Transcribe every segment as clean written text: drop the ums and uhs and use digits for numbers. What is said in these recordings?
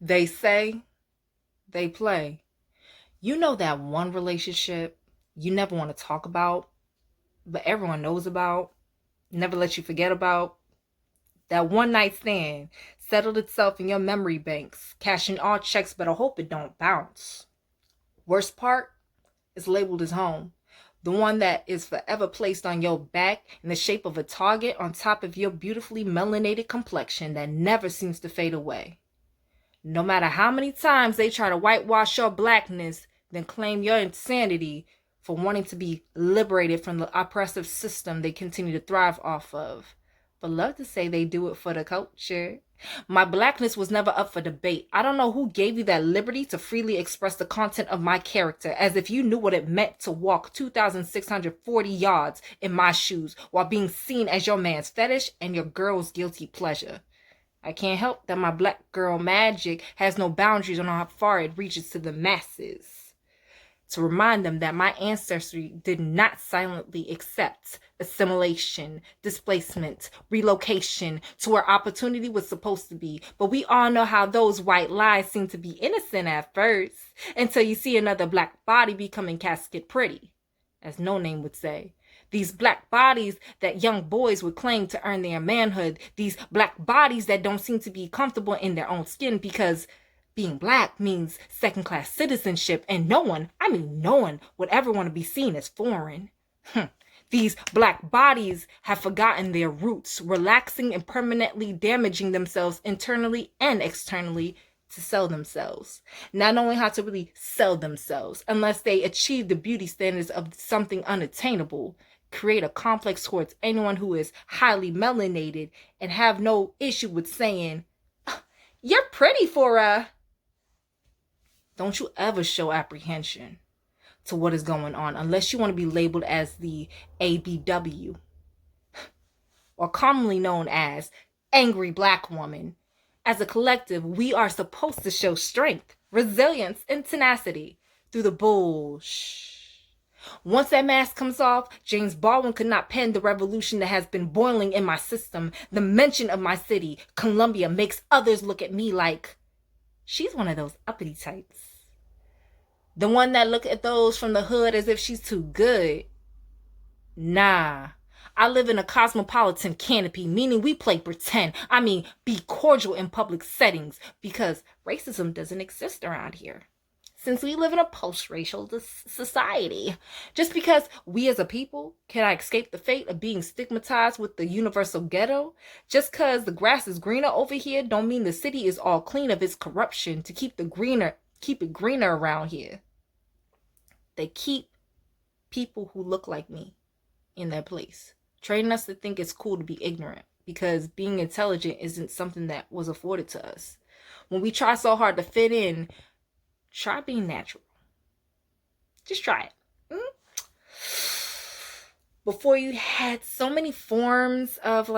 They say, they play. You know that one relationship you never want to talk about, but everyone knows about, never let you forget about? That one night stand settled itself in your memory banks, cashing all checks, but I hope it don't bounce. Worst part is labeled as home. The one that is forever placed on your back in the shape of a target on top of your beautifully melanated complexion that never seems to fade away. No matter how many times they try to whitewash your blackness, then claim your insanity for wanting to be liberated from the oppressive system they continue to thrive off of. But love to say they do it for the culture. My blackness was never up for debate. I don't know who gave you that liberty to freely express the content of my character, as if you knew what it meant to walk 2,640 yards in my shoes while being seen as your man's fetish and your girl's guilty pleasure. I can't help that my black girl magic has no boundaries on how far it reaches to the masses. To remind them that my ancestry did not silently accept assimilation, displacement, relocation to where opportunity was supposed to be. But we all know how those white lies seem to be innocent at first, until you see another black body becoming casket pretty, as No Name would say. These black bodies that young boys would claim to earn their manhood. These black bodies that don't seem to be comfortable in their own skin because being black means second-class citizenship, and no one would ever want to be seen as foreign. These black bodies have forgotten their roots, relaxing and permanently damaging themselves internally and externally to sell themselves, not knowing how to really sell themselves unless they achieve the beauty standards of something unattainable, create a complex towards anyone who is highly melanated, and have no issue with saying, "You're pretty for a..." Don't you ever show apprehension to what is going on unless you want to be labeled as the ABW, or commonly known as angry black woman. As a collective, we are supposed to show strength, resilience, and tenacity through the bullshit. Once that mask comes off, James Baldwin could not pen the revolution that has been boiling in my system. The mention of my city, Columbia, makes others look at me like she's one of those uppity types. The one that look at those from the hood as if she's too good. Nah. I live in a cosmopolitan canopy, meaning we play pretend. I mean, be cordial in public settings, because racism doesn't exist around here, since we live in a post-racial society. Just because we as a people cannot escape the fate of being stigmatized with the universal ghetto, just because the grass is greener over here don't mean the city is all clean of its corruption to keep it greener around here. They keep people who look like me in their place, training us to think it's cool to be ignorant, because being intelligent isn't something that was afforded to us. When we try so hard to fit in, try being natural. Just try it. Before you had so many forms of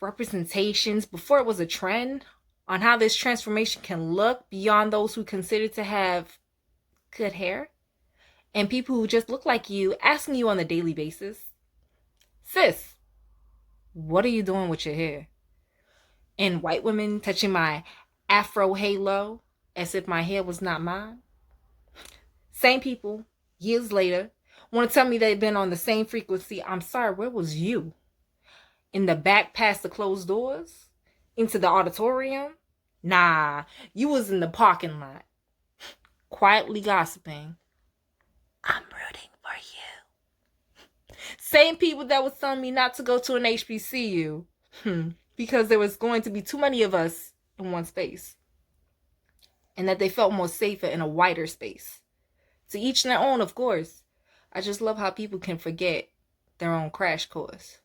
representations, before it was a trend on how this transformation can look beyond those who consider to have good hair, and people who just look like you asking you on a daily basis, "Sis, what are you doing with your hair?" And white women touching my afro halo as if my hair was not mine. Same people, years later, want to tell me they've been on the same frequency. I'm sorry, where was you? In the back past the closed doors? Into the auditorium? Nah, you was in the parking lot, quietly gossiping. I'm rooting for you. Same people that was telling me not to go to an HBCU because there was going to be too many of us in one space, and that they felt more safer in a wider space. To each their own, of course. I just love how people can forget their own crash course.